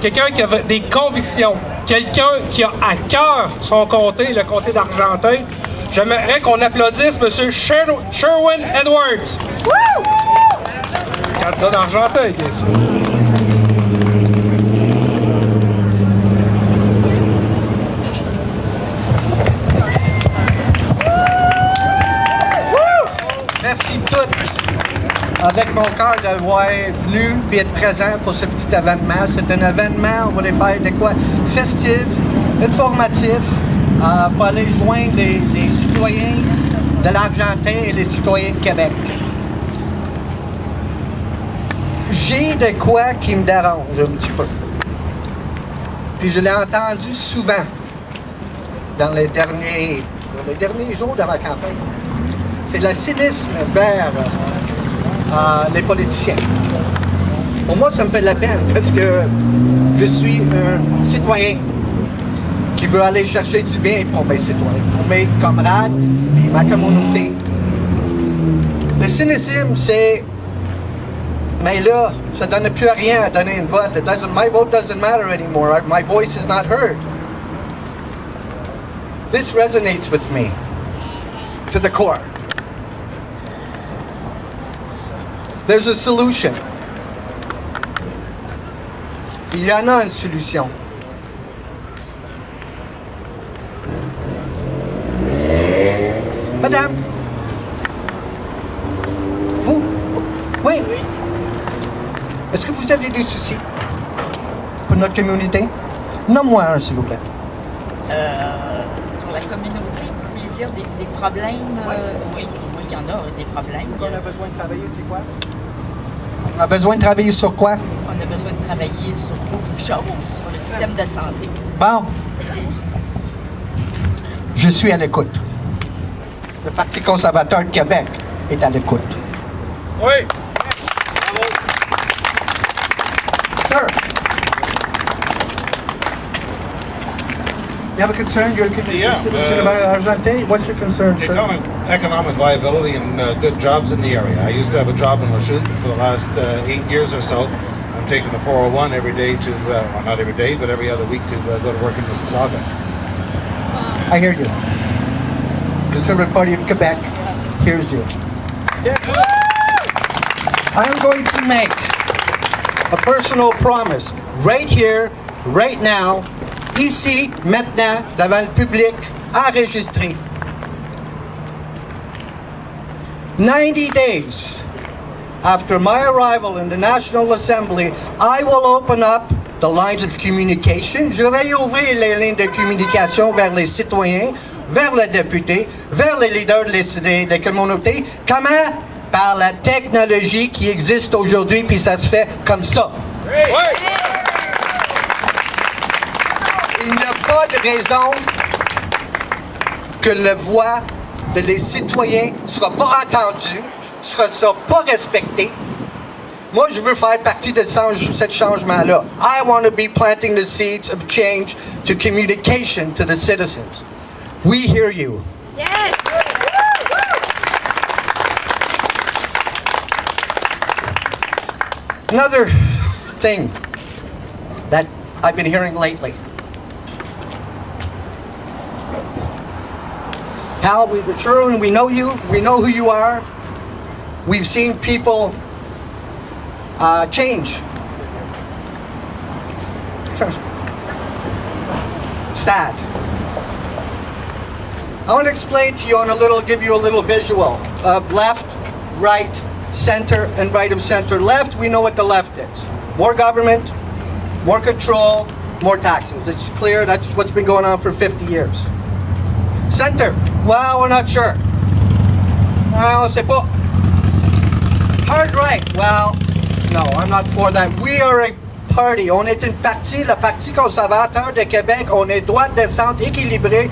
quelqu'un qui a des convictions, quelqu'un qui a à cœur son comté, le comté d'Argenteuil. J'aimerais qu'on applaudisse M. Sherwin Edwards. Candidat d'Argenteuil, bien sûr. Merci toutes, avec mon cœur, d'avoir venu et être présent pour ce petit événement. C'est un événement, on va les faire de quoi? Festif, informatif, pour aller joindre les citoyens de l'Argenteuil et les citoyens de Québec. J'ai de quoi qui me dérange un petit peu. Puis je l'ai entendu souvent dans les derniers jours de ma campagne. C'est le cynisme vers les politiciens. Pour moi, ça me fait de la peine parce que je suis un citoyen qui veut aller chercher du bien pour mes citoyens, pour mes camarades et ma communauté. Le cynisme, c'est mais là, ça ne donne plus à rien à donner une vote. My vote doesn't matter anymore. My voice is not heard. This resonates with me to the core. There's a solution. Il y en a une solution. Madame, vous? Oui. Est-ce que vous avez des soucis pour notre communauté? Nomme-moi un, s'il vous plaît. Pour la communauté, vous voulez dire des problèmes? Oui, je vois qu'il y en a des problèmes. On a besoin de travailler, c'est quoi? On a besoin de travailler sur quoi? On a besoin de travailler sur beaucoup de choses, sur le système de santé. Bon. Je suis à l'écoute. Le Parti conservateur de Québec est à l'écoute. Oui. Sir. You have a concern? You're a citizen of Argenteuil? What's your concern, sir? Economic viability and good jobs in the area. I used to have a job in Lachute for the last 8 years or so. I'm taking the 401 every day to, well, not every day, but every other week to go to work in Mississauga. I hear you. Conservative Party of Quebec hears you. I am going to make a personal promise right here, right now, ici, maintenant, devant le public, enregistré. 90 days after my arrival in the National Assembly, I will open up the lines of communication. Je vais ouvrir les lignes de communication vers les citoyens, vers les députés, vers les leaders des communautés. Comment? Par la technologie qui existe aujourd'hui, puis ça se fait comme ça. Il n'y a pas de raison que la voix de les citoyens ne sera pas entendue, ne sera pas respectée. Moi, je veux faire partie de ce changement-là. I want to be planting the seeds of change to communication to the citizens. We hear you. Yes. Another thing that I've been hearing lately. Hal, we've matured and we know you. We know who you are. We've seen people change. Sad. I want to explain to you give you a little visual of left, right, center, and right of center. Left, we know what the left is. More government, more control, more taxes. It's clear that's what's been going on for 50 years. Center, well, we're not sure. On sait pas. Hard right, well, no, I'm not for that. We are a party. On est une partie, le Parti conservateur de Québec. On est droite, descente, équilibré,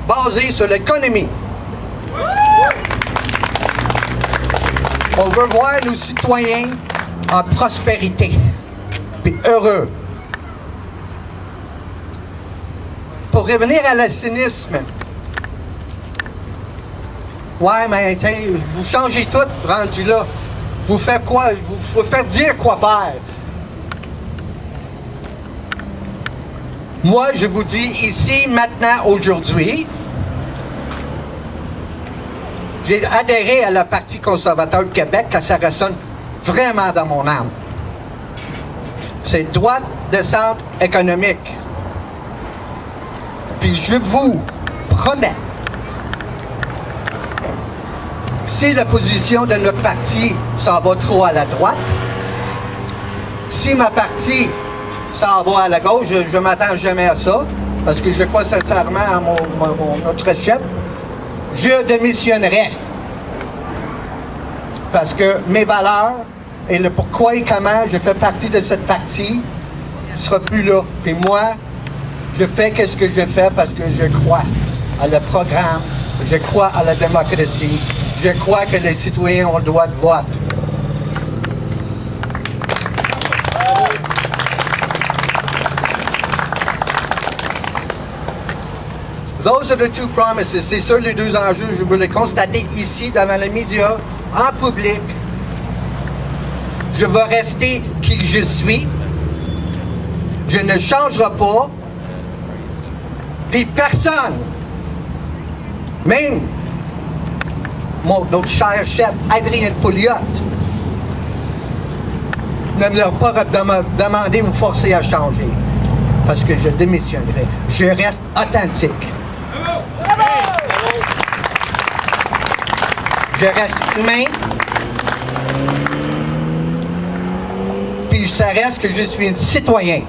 basé sur l'économie. On veut voir nos citoyens en prospérité, puis heureux. Pour revenir à le cynisme, ouais, mais vous changez tout rendu là. Vous faites quoi? Vous faire dire quoi faire. Moi, je vous dis ici, maintenant, aujourd'hui, j'ai adhéré à la Parti conservateur du Québec car ça résonne vraiment dans mon âme. C'est droite de centre économique. Puis je vous promets, si la position de notre parti s'en va trop à la droite, si ma parti s'en va à la gauche, je ne m'attends jamais à ça, parce que je crois sincèrement à notre chef, je démissionnerai. Parce que mes valeurs et le pourquoi et comment je fais partie de cette partie ne sera plus là. Puis moi, je fais ce que je fais parce que je crois à le programme, je crois à la démocratie, je crois que les citoyens ont le droit de vote. Those are the two promises. C'est ça les deux enjeux. Je veux les constater ici, devant les médias, en public. Je vais rester qui je suis. Je ne changerai pas. Puis personne, même notre cher chef Adrien pouliot, ne me leur pas demander ou forcer à changer. Parce que je démissionnerai. Je reste authentique. Je reste humain. Puis ça reste que je suis un citoyen.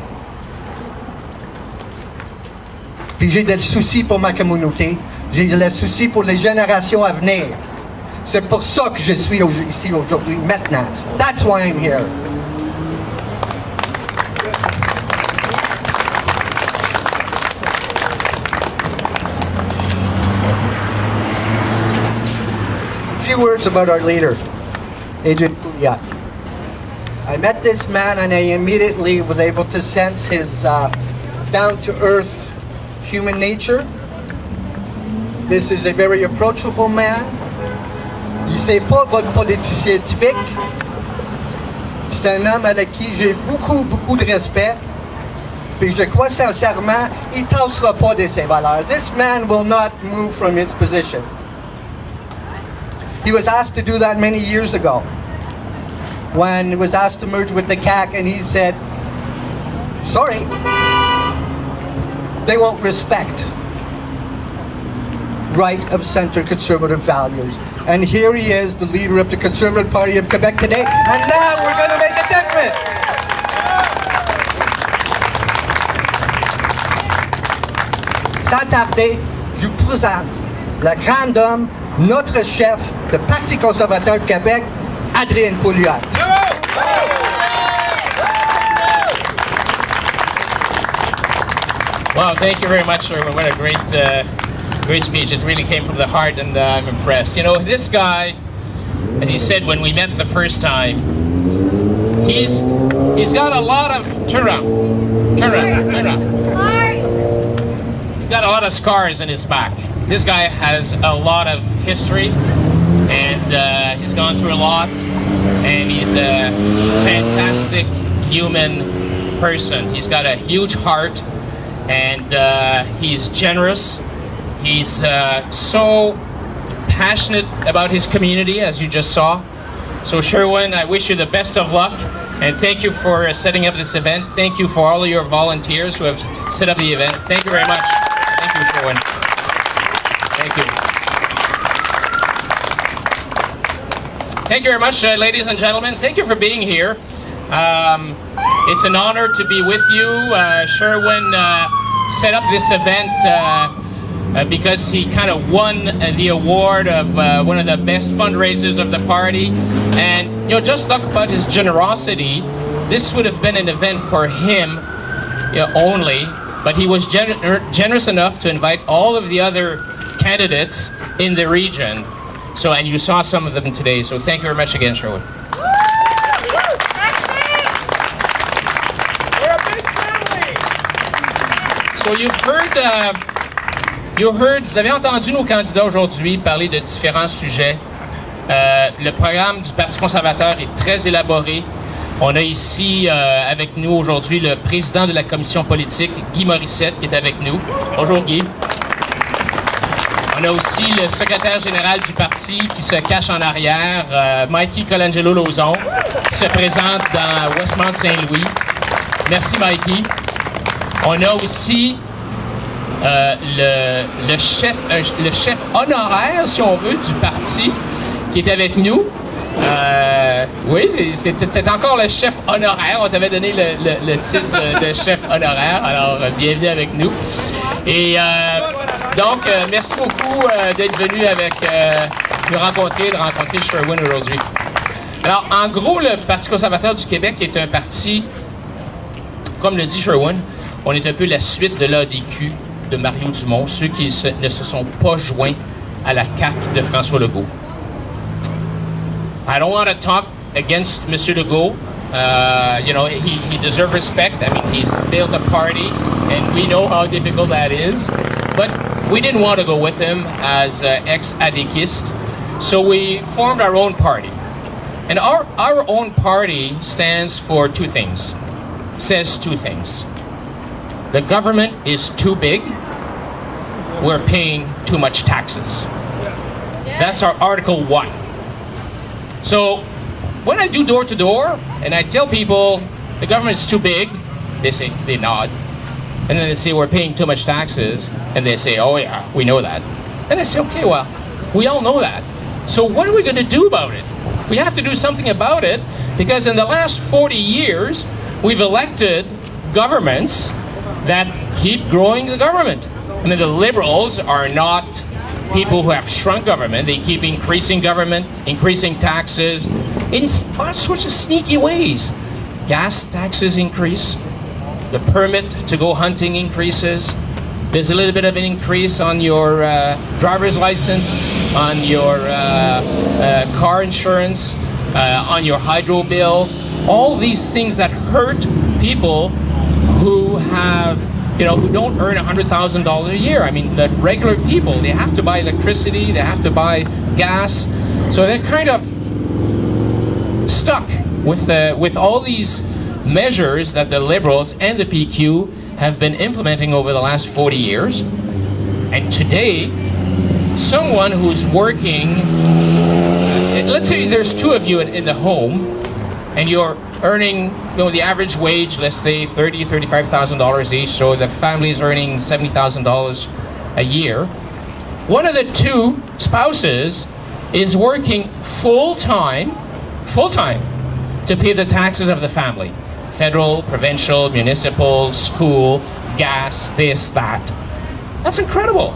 Puis j'ai des soucis pour ma communauté. J'ai des soucis pour les générations à venir. C'est pour ça que je suis ici aujourd'hui, maintenant. That's why I'm here. A few words about our leader, Adrien. I met this man and I immediately was able to sense his down-to-earth human nature. This is a very approachable man. Il ne sait pas votre politicien typique. C'est un homme avec qui j'ai beaucoup de respect. Puis je crois sincèrement, il ne tassera pas de ses valeurs. This man will not move from his position. He was asked to do that many years ago when he was asked to merge with the CAC, and he said, sorry, they won't respect right of center conservative values. And here he is, the leader of the Conservative Party of Quebec today, and now we're going to make a difference. Sans tarder, je vous présente le grand homme, notre chef du Parti conservateur du Québec, Adrien pouliot. Wow, thank you very much, Sherwin. What a great speech. It really came from the heart, and I'm impressed. You know, this guy, as he said when we met the first time, he's got a lot of turn around. He's got a lot of scars in his back. This guy has a lot of history, and he's gone through a lot, and he's a fantastic human person. He's got a huge heart, and he's generous. He's so passionate about his community, as you just saw. So Sherwin, I wish you the best of luck, and thank you for setting up this event. Thank you for all of your volunteers who have set up the event. Thank you very much. Thank you, Sherwin. Thank you. Thank you very much, ladies and gentlemen. Thank you for being here. It's an honor to be with you. Sherwin set up this event because he kind of won the award of one of the best fundraisers of the party. And, you know, just talk about his generosity. This would have been an event for him only, but he was generous enough to invite all of the other candidates in the region. So, and you saw some of them today. So thank you very much again, Sherwin. So vous avez entendu nos candidats aujourd'hui parler de différents sujets. Le programme du Parti conservateur est très élaboré. On a ici avec nous aujourd'hui le président de la commission politique, Guy Morissette, qui est avec nous. Bonjour Guy. On a aussi le secrétaire général du parti qui se cache en arrière, Mikey Colangelo-Lauzon, qui se présente dans Westmount-Saint-Louis. Merci Mikey. On a aussi le chef honoraire, si on veut, du parti, qui est avec nous. Oui, c'était encore le chef honoraire. On t'avait donné le titre de chef honoraire. Alors, bienvenue avec nous. Et donc, merci beaucoup d'être venu de rencontrer Sherwin aujourd'hui. Alors, en gros, le Parti conservateur du Québec est un parti, comme le dit Sherwin, on est un peu la suite de l'ADQ de Mario Dumont, ceux qui ne se sont pas joints à la CAQ de François Legault. I don't want to talk against Monsieur Legault. You know, he deserves respect. I mean, he's built a party, and we know how difficult that is. But we didn't want to go with him as ex-ADQist, so we formed our own party. And our own party stands for two things. Says two things. The government is too big. We're paying too much taxes. That's our Article 1. So when I do door to door and I tell people the government's too big, they nod. And then they say we're paying too much taxes, and they say, oh yeah, we know that. And I say, okay, well, we all know that. So what are we going to do about it? We have to do something about it, because in the last 40 years, we've elected governments that keep growing the government. I mean, the Liberals are not people who have shrunk government. They keep increasing government, increasing taxes in all sorts of sneaky ways. Gas taxes increase. The permit to go hunting increases. There's a little bit of an increase on your driver's license, on your car insurance, on your hydro bill. All these things that hurt people who have, who don't earn $100,000 a year. I mean, the regular people, they have to buy electricity, they have to buy gas. So they're kind of stuck with all these measures that the Liberals and the PQ have been implementing over the last 40 years. And today, someone who's working, let's say there's two of you in the home, and you're earning, the average wage, let's say $30,000, $35,000 each, so the family is earning $70,000 a year. One of the two spouses is working full-time, to pay the taxes of the family. Federal, provincial, municipal, school, gas, this, that. That's incredible.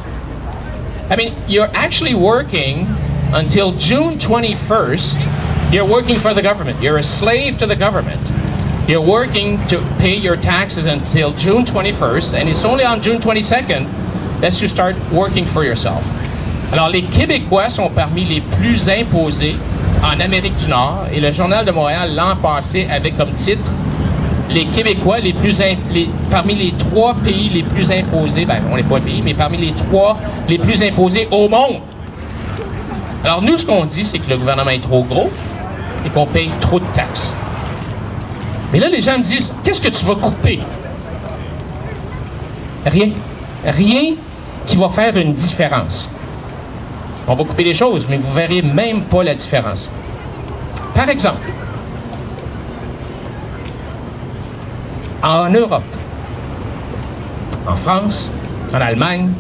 I mean, you're actually working until June 21st. You're working for the government. You're a slave to the government. You're working to pay your taxes until June 21st, and it's only on June 22nd that you start working for yourself. Alors, les Québécois sont parmi les plus imposés en Amérique du Nord, et le Journal de Montréal l'an passé avait comme titre les Québécois parmi les 3 pays les plus imposés, on n'est pas un pays, mais parmi les 3 les plus imposés au monde. Alors nous, ce qu'on dit, c'est que le gouvernement est trop gros et qu'on paye trop de taxes. Mais là, les gens me disent, qu'est-ce que tu vas couper? Rien. Rien qui va faire une différence. On va couper les choses, mais vous ne verrez même pas la différence. Par exemple, en Europe, en France, en Allemagne,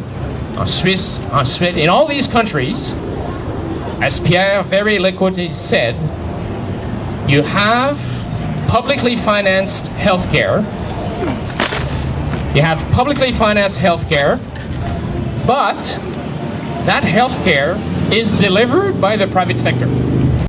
en Suisse, en Suède, in all these countries, as Pierre very eloquently said, you have publicly financed healthcare. You have publicly financed healthcare, but that healthcare is delivered by the private sector.